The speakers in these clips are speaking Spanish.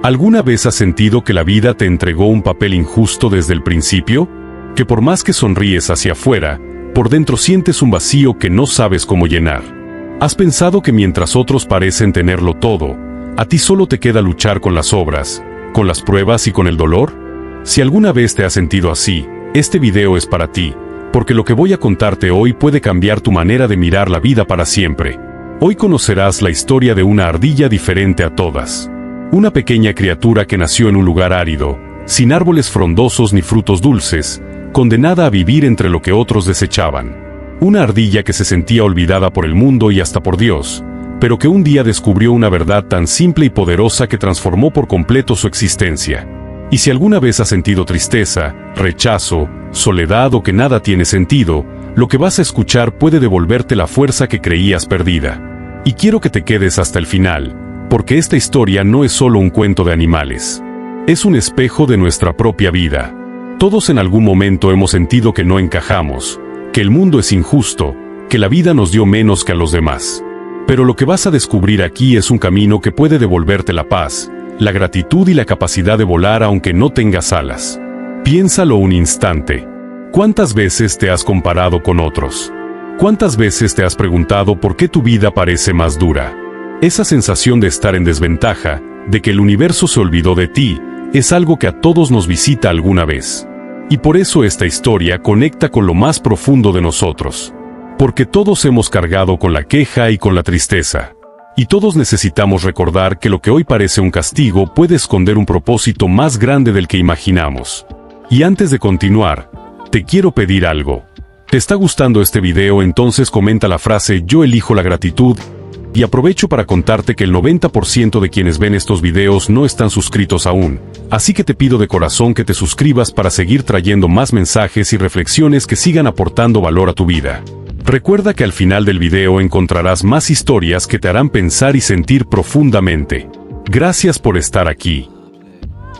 ¿Alguna vez has sentido que la vida te entregó un papel injusto desde el principio? Que por más que sonríes hacia afuera, por dentro sientes un vacío que no sabes cómo llenar. ¿Has pensado que mientras otros parecen tenerlo todo, a ti solo te queda luchar con las obras, con las pruebas y con el dolor? Si alguna vez te has sentido así, este video es para ti, porque lo que voy a contarte hoy puede cambiar tu manera de mirar la vida para siempre. Hoy conocerás la historia de una ardilla diferente a todas. Una pequeña criatura que nació en un lugar árido, sin árboles frondosos ni frutos dulces, condenada a vivir entre lo que otros desechaban. Una ardilla que se sentía olvidada por el mundo y hasta por Dios, pero que un día descubrió una verdad tan simple y poderosa que transformó por completo su existencia. Y si alguna vez has sentido tristeza, rechazo, soledad o que nada tiene sentido, lo que vas a escuchar puede devolverte la fuerza que creías perdida. Y quiero que te quedes hasta el final, porque esta historia no es solo un cuento de animales. Es un espejo de nuestra propia vida. Todos en algún momento hemos sentido que no encajamos, que el mundo es injusto, que la vida nos dio menos que a los demás. Pero lo que vas a descubrir aquí es un camino que puede devolverte la paz, la gratitud y la capacidad de volar aunque no tengas alas. Piénsalo un instante. ¿Cuántas veces te has comparado con otros? ¿Cuántas veces te has preguntado por qué tu vida parece más dura? Esa sensación de estar en desventaja, de que el universo se olvidó de ti, es algo que a todos nos visita alguna vez. Y por eso esta historia conecta con lo más profundo de nosotros. Porque todos hemos cargado con la queja y con la tristeza. Y todos necesitamos recordar que lo que hoy parece un castigo puede esconder un propósito más grande del que imaginamos. Y antes de continuar, te quiero pedir algo. ¿Te está gustando este video? Entonces comenta la frase "Yo elijo la gratitud". Y aprovecho para contarte que el 90% de quienes ven estos videos no están suscritos aún, así que te pido de corazón que te suscribas para seguir trayendo más mensajes y reflexiones que sigan aportando valor a tu vida. Recuerda que al final del video encontrarás más historias que te harán pensar y sentir profundamente. Gracias por estar aquí.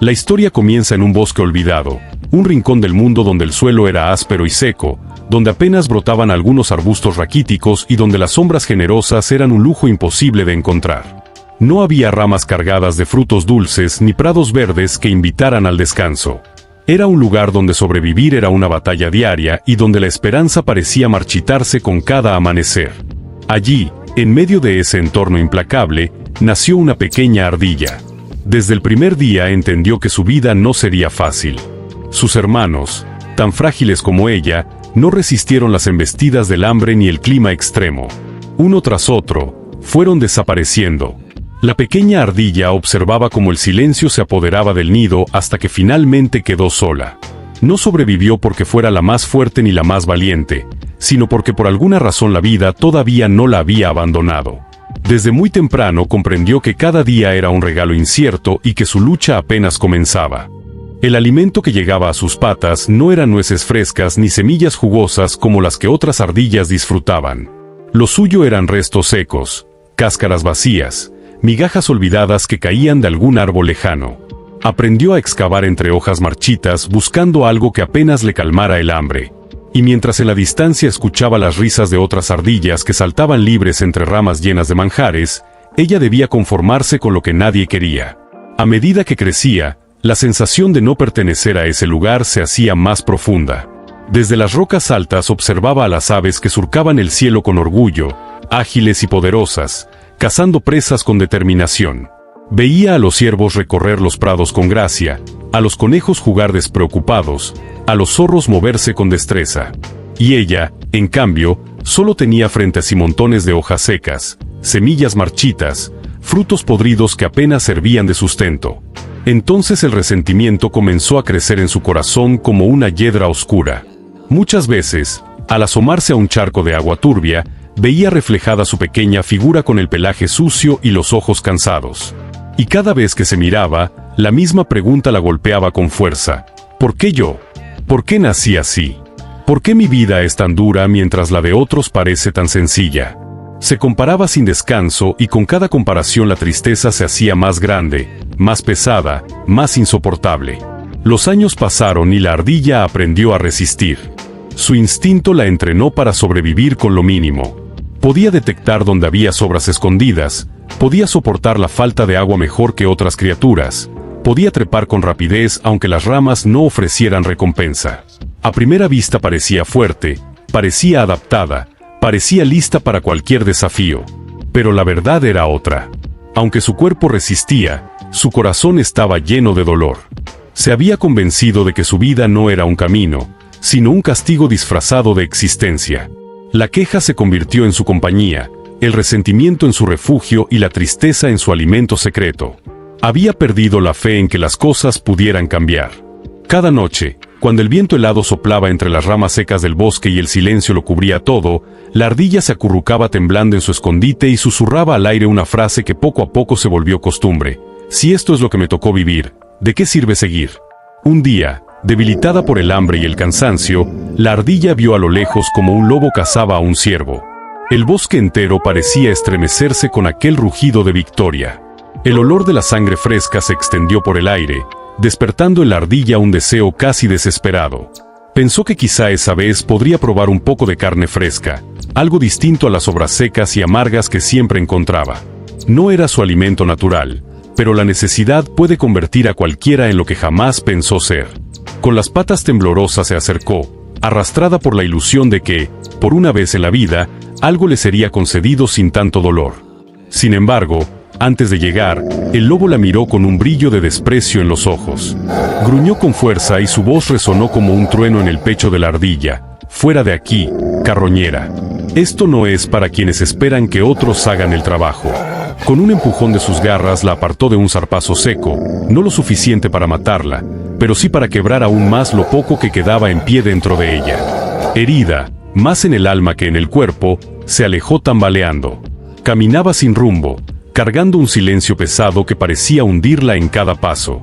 La historia comienza en un bosque olvidado, un rincón del mundo donde el suelo era áspero y seco, donde apenas brotaban algunos arbustos raquíticos y donde las sombras generosas eran un lujo imposible de encontrar. No había ramas cargadas de frutos dulces ni prados verdes que invitaran al descanso. Era un lugar donde sobrevivir era una batalla diaria y donde la esperanza parecía marchitarse con cada amanecer. Allí, en medio de ese entorno implacable, nació una pequeña ardilla. Desde el primer día entendió que su vida no sería fácil. Sus hermanos, tan frágiles como ella, no resistieron las embestidas del hambre ni el clima extremo. Uno tras otro, fueron desapareciendo. La pequeña ardilla observaba cómo el silencio se apoderaba del nido hasta que finalmente quedó sola. No sobrevivió porque fuera la más fuerte ni la más valiente, sino porque por alguna razón la vida todavía no la había abandonado. Desde muy temprano comprendió que cada día era un regalo incierto y que su lucha apenas comenzaba. El alimento que llegaba a sus patas no eran nueces frescas ni semillas jugosas como las que otras ardillas disfrutaban. Lo suyo eran restos secos, cáscaras vacías, migajas olvidadas que caían de algún árbol lejano. Aprendió a excavar entre hojas marchitas buscando algo que apenas le calmara el hambre. Y mientras en la distancia escuchaba las risas de otras ardillas que saltaban libres entre ramas llenas de manjares, ella debía conformarse con lo que nadie quería. A medida que crecía, la sensación de no pertenecer a ese lugar se hacía más profunda. Desde las rocas altas observaba a las aves que surcaban el cielo con orgullo, ágiles y poderosas, cazando presas con determinación. Veía a los ciervos recorrer los prados con gracia, a los conejos jugar despreocupados, a los zorros moverse con destreza. Y ella, en cambio, solo tenía frente a sí montones de hojas secas, semillas marchitas, frutos podridos que apenas servían de sustento. Entonces el resentimiento comenzó a crecer en su corazón como una hiedra oscura. Muchas veces, al asomarse a un charco de agua turbia, veía reflejada su pequeña figura con el pelaje sucio y los ojos cansados. Y cada vez que se miraba, la misma pregunta la golpeaba con fuerza. ¿Por qué yo? ¿Por qué nací así? ¿Por qué mi vida es tan dura mientras la de otros parece tan sencilla? Se comparaba sin descanso y con cada comparación la tristeza se hacía más grande, más pesada, más insoportable. Los años pasaron y la ardilla aprendió a resistir. Su instinto la entrenó para sobrevivir con lo mínimo. Podía detectar donde había sobras escondidas, Podía soportar la falta de agua mejor que otras criaturas. Podía trepar con rapidez aunque las ramas no ofrecieran recompensa. A primera vista parecía fuerte, parecía adaptada, parecía lista para cualquier desafío. Pero la verdad era otra. Aunque su cuerpo resistía, su corazón estaba lleno de dolor. Se había convencido de que su vida no era un camino, sino un castigo disfrazado de existencia. La queja se convirtió en su compañía, el resentimiento en su refugio y la tristeza en su alimento secreto. Había perdido la fe en que las cosas pudieran cambiar. Cada noche, cuando el viento helado soplaba entre las ramas secas del bosque y el silencio lo cubría todo, la ardilla se acurrucaba temblando en su escondite y susurraba al aire una frase que poco a poco se volvió costumbre. Si esto es lo que me tocó vivir, ¿de qué sirve seguir? Un día, debilitada por el hambre y el cansancio, la ardilla vio a lo lejos como un lobo cazaba a un ciervo. El bosque entero parecía estremecerse con aquel rugido de victoria. El olor de la sangre fresca se extendió por el aire, despertando en la ardilla un deseo casi desesperado. Pensó que quizá esa vez podría probar un poco de carne fresca, algo distinto a las sobras secas y amargas que siempre encontraba. No era su alimento natural, pero la necesidad puede convertir a cualquiera en lo que jamás pensó ser. Con las patas temblorosas se acercó, arrastrada por la ilusión de que, por una vez en la vida, algo le sería concedido sin tanto dolor. Sin embargo, antes de llegar, el lobo la miró con un brillo de desprecio en los ojos. Gruñó con fuerza y su voz resonó como un trueno en el pecho de la ardilla. «Fuera de aquí, carroñera. Esto no es para quienes esperan que otros hagan el trabajo». Con un empujón de sus garras la apartó de un zarpazo seco, no lo suficiente para matarla, pero sí para quebrar aún más lo poco que quedaba en pie dentro de ella. Herida, más en el alma que en el cuerpo, se alejó tambaleando. Caminaba sin rumbo, cargando un silencio pesado que parecía hundirla en cada paso.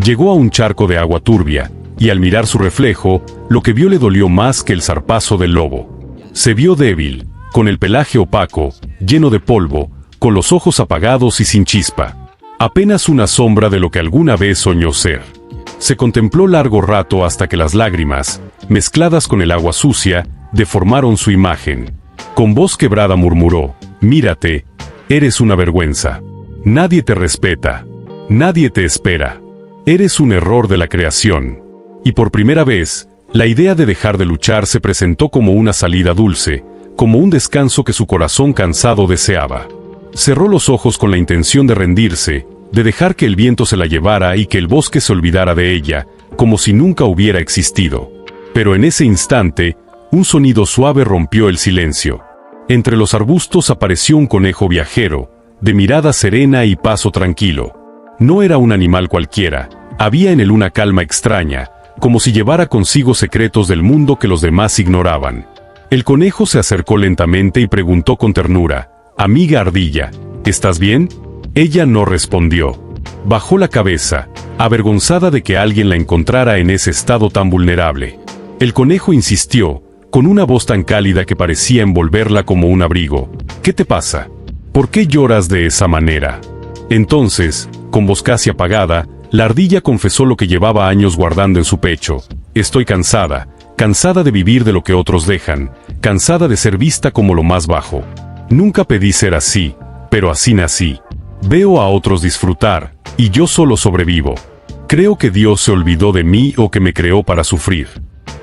Llegó a un charco de agua turbia, y al mirar su reflejo, lo que vio le dolió más que el zarpazo del lobo. Se vio débil, con el pelaje opaco, lleno de polvo, con los ojos apagados y sin chispa. Apenas una sombra de lo que alguna vez soñó ser. Se contempló largo rato hasta que las lágrimas, mezcladas con el agua sucia, deformaron su imagen. Con voz quebrada murmuró: «Mírate, eres una vergüenza. Nadie te respeta. Nadie te espera. Eres un error de la creación». Y por primera vez, la idea de dejar de luchar se presentó como una salida dulce, como un descanso que su corazón cansado deseaba. Cerró los ojos con la intención de rendirse, de dejar que el viento se la llevara y que el bosque se olvidara de ella, como si nunca hubiera existido. Pero en ese instante, un sonido suave rompió el silencio. Entre los arbustos apareció un conejo viajero, de mirada serena y paso tranquilo. No era un animal cualquiera, había en él una calma extraña, como si llevara consigo secretos del mundo que los demás ignoraban. El conejo se acercó lentamente y preguntó con ternura: «Amiga ardilla, ¿estás bien?». Ella no respondió. Bajó la cabeza, avergonzada de que alguien la encontrara en ese estado tan vulnerable. El conejo insistió, con una voz tan cálida que parecía envolverla como un abrigo: «¿Qué te pasa? ¿Por qué lloras de esa manera?». Entonces, con voz casi apagada, la ardilla confesó lo que llevaba años guardando en su pecho: «Estoy cansada, cansada de vivir de lo que otros dejan, cansada de ser vista como lo más bajo. Nunca pedí ser así, pero así nací. Veo a otros disfrutar, y yo solo sobrevivo. Creo que Dios se olvidó de mí o que me creó para sufrir».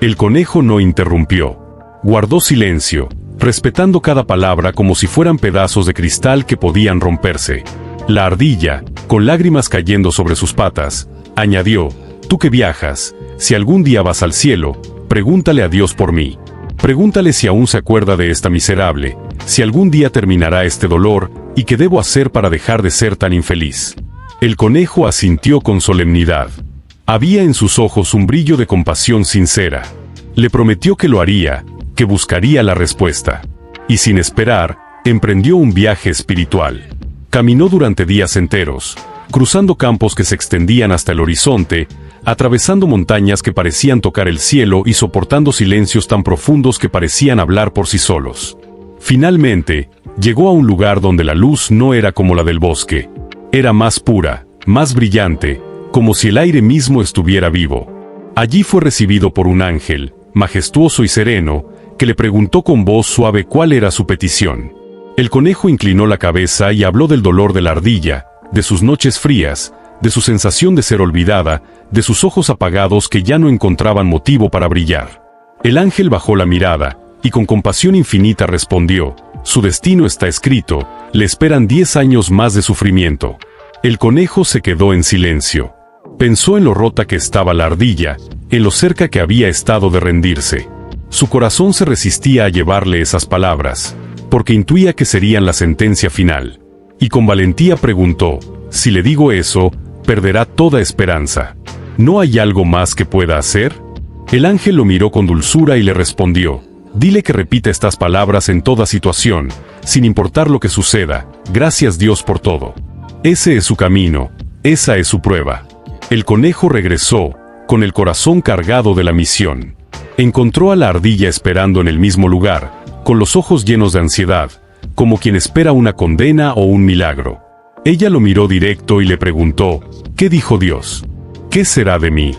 El conejo no interrumpió. Guardó silencio, respetando cada palabra como si fueran pedazos de cristal que podían romperse. La ardilla, con lágrimas cayendo sobre sus patas, añadió: «Tú que viajas, si algún día vas al cielo, pregúntale a Dios por mí. Pregúntale si aún se acuerda de esta miserable, si algún día terminará este dolor, y qué debo hacer para dejar de ser tan infeliz». El conejo asintió con solemnidad. Había en sus ojos un brillo de compasión sincera. Le prometió que lo haría, que buscaría la respuesta. Y sin esperar, emprendió un viaje espiritual. Caminó durante días enteros, cruzando campos que se extendían hasta el horizonte, atravesando montañas que parecían tocar el cielo y soportando silencios tan profundos que parecían hablar por sí solos. Finalmente, llegó a un lugar donde la luz no era como la del bosque. Era más pura, más brillante, como si el aire mismo estuviera vivo. Allí fue recibido por un ángel, majestuoso y sereno, que le preguntó con voz suave cuál era su petición. El conejo inclinó la cabeza y habló del dolor de la ardilla, de sus noches frías, de su sensación de ser olvidada, de sus ojos apagados que ya no encontraban motivo para brillar. El ángel bajó la mirada, y con compasión infinita respondió: su destino está escrito, le esperan 10 años más de sufrimiento. El conejo se quedó en silencio. Pensó en lo rota que estaba la ardilla, en lo cerca que había estado de rendirse. Su corazón se resistía a llevarle esas palabras, porque intuía que serían la sentencia final. Y con valentía preguntó: si le digo eso, perderá toda esperanza. ¿No hay algo más que pueda hacer? El ángel lo miró con dulzura y le respondió: dile que repita estas palabras en toda situación, sin importar lo que suceda: gracias Dios por todo. Ese es su camino, esa es su prueba. El conejo regresó, con el corazón cargado de la misión. Encontró a la ardilla esperando en el mismo lugar, con los ojos llenos de ansiedad, como quien espera una condena o un milagro. Ella lo miró directo y le preguntó: ¿qué dijo Dios? ¿Qué será de mí?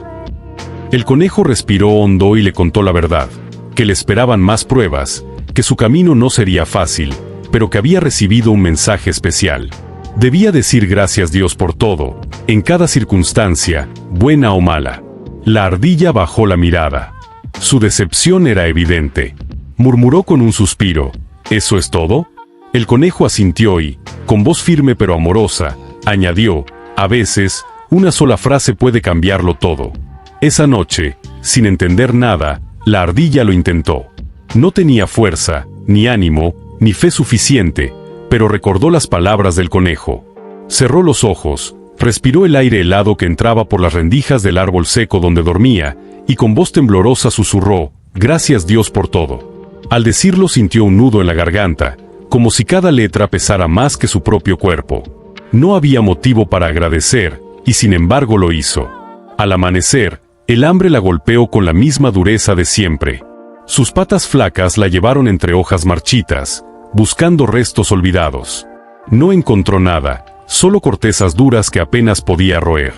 El conejo respiró hondo y le contó la verdad, que le esperaban más pruebas, que su camino no sería fácil, pero que había recibido un mensaje especial. Debía decir gracias Dios por todo, en cada circunstancia, buena o mala. La ardilla bajó la mirada. Su decepción era evidente. Murmuró con un suspiro: ¿eso es todo? El conejo asintió y, con voz firme pero amorosa, añadió: a veces, una sola frase puede cambiarlo todo. Esa noche, sin entender nada, la ardilla lo intentó. No tenía fuerza, ni ánimo, ni fe suficiente, pero recordó las palabras del conejo. Cerró los ojos, respiró el aire helado que entraba por las rendijas del árbol seco donde dormía, y con voz temblorosa susurró: gracias Dios por todo. Al decirlo sintió un nudo en la garganta, como si cada letra pesara más que su propio cuerpo. No había motivo para agradecer, y sin embargo lo hizo. Al amanecer, el hambre la golpeó con la misma dureza de siempre. Sus patas flacas la llevaron entre hojas marchitas, buscando restos olvidados. No encontró nada, solo cortezas duras que apenas podía roer.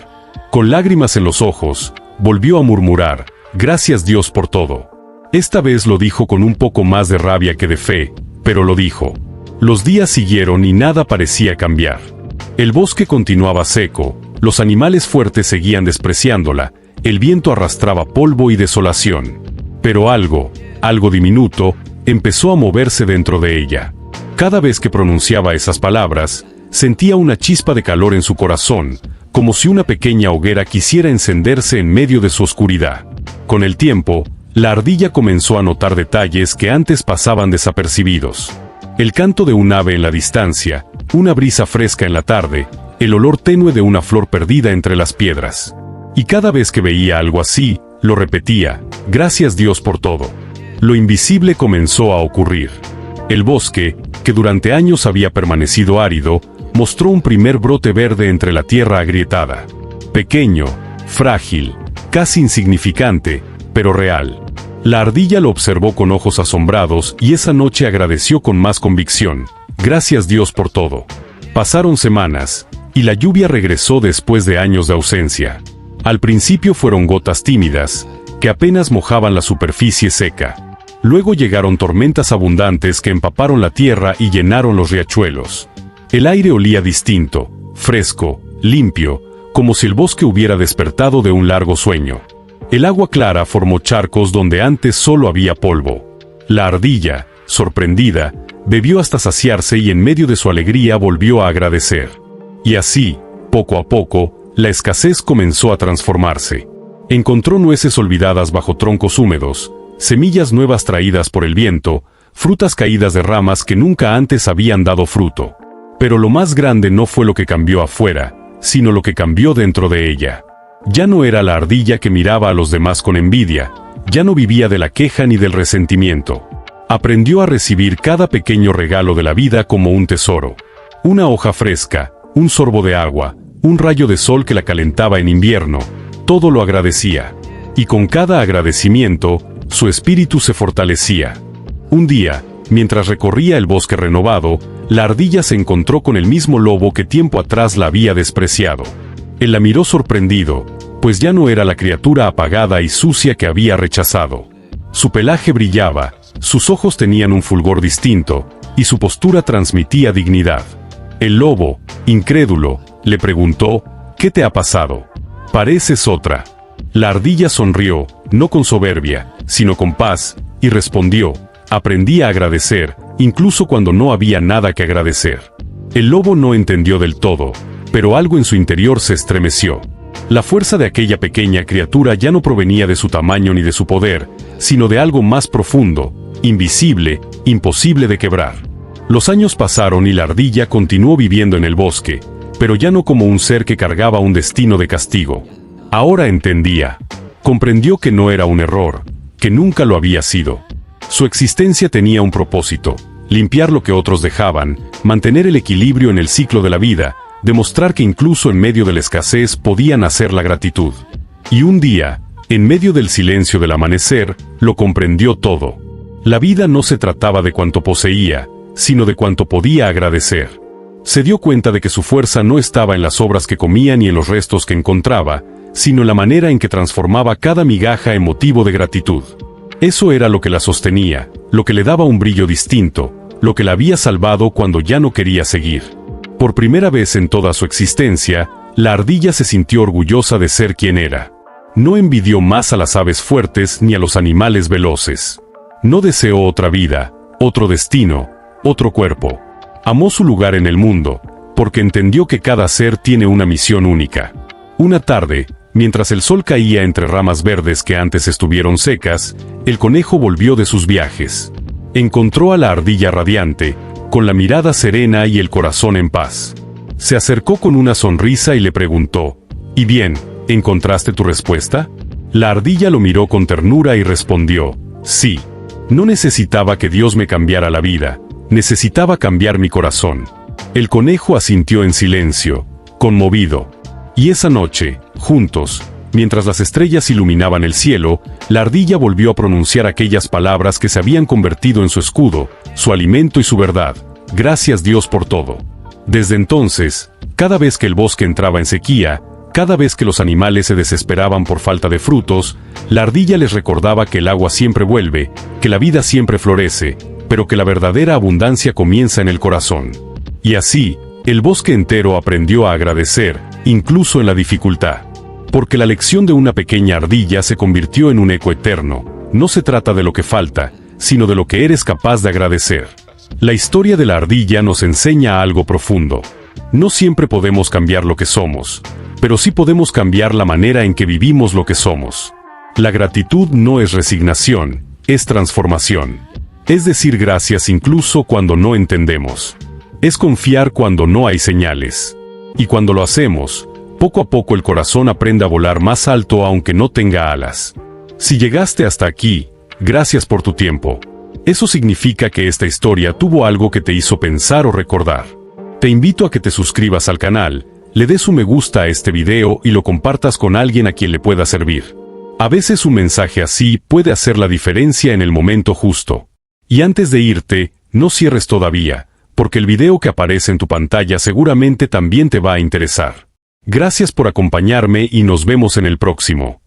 Con lágrimas en los ojos, volvió a murmurar: gracias Dios por todo. Esta vez lo dijo con un poco más de rabia que de fe, pero lo dijo. Los días siguieron y nada parecía cambiar. El bosque continuaba seco, los animales fuertes seguían despreciándola, el viento arrastraba polvo y desolación. Pero algo diminuto, empezó a moverse dentro de ella. Cada vez que pronunciaba esas palabras, sentía una chispa de calor en su corazón, como si una pequeña hoguera quisiera encenderse en medio de su oscuridad. Con el tiempo, la ardilla comenzó a notar detalles que antes pasaban desapercibidos. El canto de un ave en la distancia, una brisa fresca en la tarde, el olor tenue de una flor perdida entre las piedras. Y cada vez que veía algo así, lo repetía: gracias Dios por todo. Lo invisible comenzó a ocurrir. El bosque, que durante años había permanecido árido, mostró un primer brote verde entre la tierra agrietada. Pequeño, frágil, casi insignificante, pero real. La ardilla lo observó con ojos asombrados y esa noche agradeció con más convicción: gracias Dios por todo. Pasaron semanas, y la lluvia regresó después de años de ausencia. Al principio fueron gotas tímidas, que apenas mojaban la superficie seca. Luego llegaron tormentas abundantes que empaparon la tierra y llenaron los riachuelos. El aire olía distinto, fresco, limpio, como si el bosque hubiera despertado de un largo sueño. El agua clara formó charcos donde antes solo había polvo. La ardilla, sorprendida, bebió hasta saciarse y en medio de su alegría volvió a agradecer. Y así, poco a poco, la escasez comenzó a transformarse. Encontró nueces olvidadas bajo troncos húmedos, semillas nuevas traídas por el viento, frutas caídas de ramas que nunca antes habían dado fruto. Pero lo más grande no fue lo que cambió afuera, sino lo que cambió dentro de ella. Ya no era la ardilla que miraba a los demás con envidia, ya no vivía de la queja ni del resentimiento. Aprendió a recibir cada pequeño regalo de la vida como un tesoro. Una hoja fresca, un sorbo de agua, un rayo de sol que la calentaba en invierno, todo lo agradecía. Y con cada agradecimiento, su espíritu se fortalecía. Un día, mientras recorría el bosque renovado, la ardilla se encontró con el mismo lobo que tiempo atrás la había despreciado. Él la miró sorprendido, pues ya no era la criatura apagada y sucia que había rechazado. Su pelaje brillaba, sus ojos tenían un fulgor distinto, y su postura transmitía dignidad. El lobo, incrédulo, le preguntó: «¿Qué te ha pasado? Pareces otra». La ardilla sonrió, no con soberbia, sino con paz, y respondió: «Aprendí a agradecer, incluso cuando no había nada que agradecer». El lobo no entendió del todo, pero algo en su interior se estremeció. La fuerza de aquella pequeña criatura ya no provenía de su tamaño ni de su poder, sino de algo más profundo, invisible, imposible de quebrar. Los años pasaron y la ardilla continuó viviendo en el bosque, pero ya no como un ser que cargaba un destino de castigo. Ahora entendía. Comprendió que no era un error, que nunca lo había sido. Su existencia tenía un propósito: limpiar lo que otros dejaban, mantener el equilibrio en el ciclo de la vida, demostrar que incluso en medio de la escasez podía nacer la gratitud. Y un día, en medio del silencio del amanecer, lo comprendió todo. La vida no se trataba de cuánto poseía, sino de cuánto podía agradecer. Se dio cuenta de que su fuerza no estaba en las sobras que comía ni en los restos que encontraba, sino en la manera en que transformaba cada migaja en motivo de gratitud. Eso era lo que la sostenía, lo que le daba un brillo distinto, lo que la había salvado cuando ya no quería seguir. Por primera vez en toda su existencia, la ardilla se sintió orgullosa de ser quien era. No envidió más a las aves fuertes ni a los animales veloces. No deseó otra vida, otro destino, otro cuerpo. Amó su lugar en el mundo, porque entendió que cada ser tiene una misión única. Una tarde, mientras el sol caía entre ramas verdes que antes estuvieron secas, el conejo volvió de sus viajes. Encontró a la ardilla radiante, con la mirada serena y el corazón en paz. Se acercó con una sonrisa y le preguntó: «¿Y bien, encontraste tu respuesta?». La ardilla lo miró con ternura y respondió: «Sí. No necesitaba que Dios me cambiara la vida, necesitaba cambiar mi corazón». El conejo asintió en silencio, conmovido. Y esa noche, juntos, mientras las estrellas iluminaban el cielo, la ardilla volvió a pronunciar aquellas palabras que se habían convertido en su escudo, su alimento y su verdad: «Gracias Dios por todo». Desde entonces, cada vez que el bosque entraba en sequía, cada vez que los animales se desesperaban por falta de frutos, la ardilla les recordaba que el agua siempre vuelve, que la vida siempre florece, pero que la verdadera abundancia comienza en el corazón. Y así, el bosque entero aprendió a agradecer, incluso en la dificultad. Porque la lección de una pequeña ardilla se convirtió en un eco eterno. No se trata de lo que falta, sino de lo que eres capaz de agradecer. La historia de la ardilla nos enseña algo profundo. No siempre podemos cambiar lo que somos, pero sí podemos cambiar la manera en que vivimos lo que somos. La gratitud no es resignación, es transformación. Es decir gracias incluso cuando no entendemos. Es confiar cuando no hay señales. Y cuando lo hacemos, poco a poco el corazón aprende a volar más alto aunque no tenga alas. Si llegaste hasta aquí, gracias por tu tiempo. Eso significa que esta historia tuvo algo que te hizo pensar o recordar. Te invito a que te suscribas al canal, le des un me gusta a este video y lo compartas con alguien a quien le pueda servir. A veces un mensaje así puede hacer la diferencia en el momento justo. Y antes de irte, no cierres todavía, porque el video que aparece en tu pantalla seguramente también te va a interesar. Gracias por acompañarme y nos vemos en el próximo.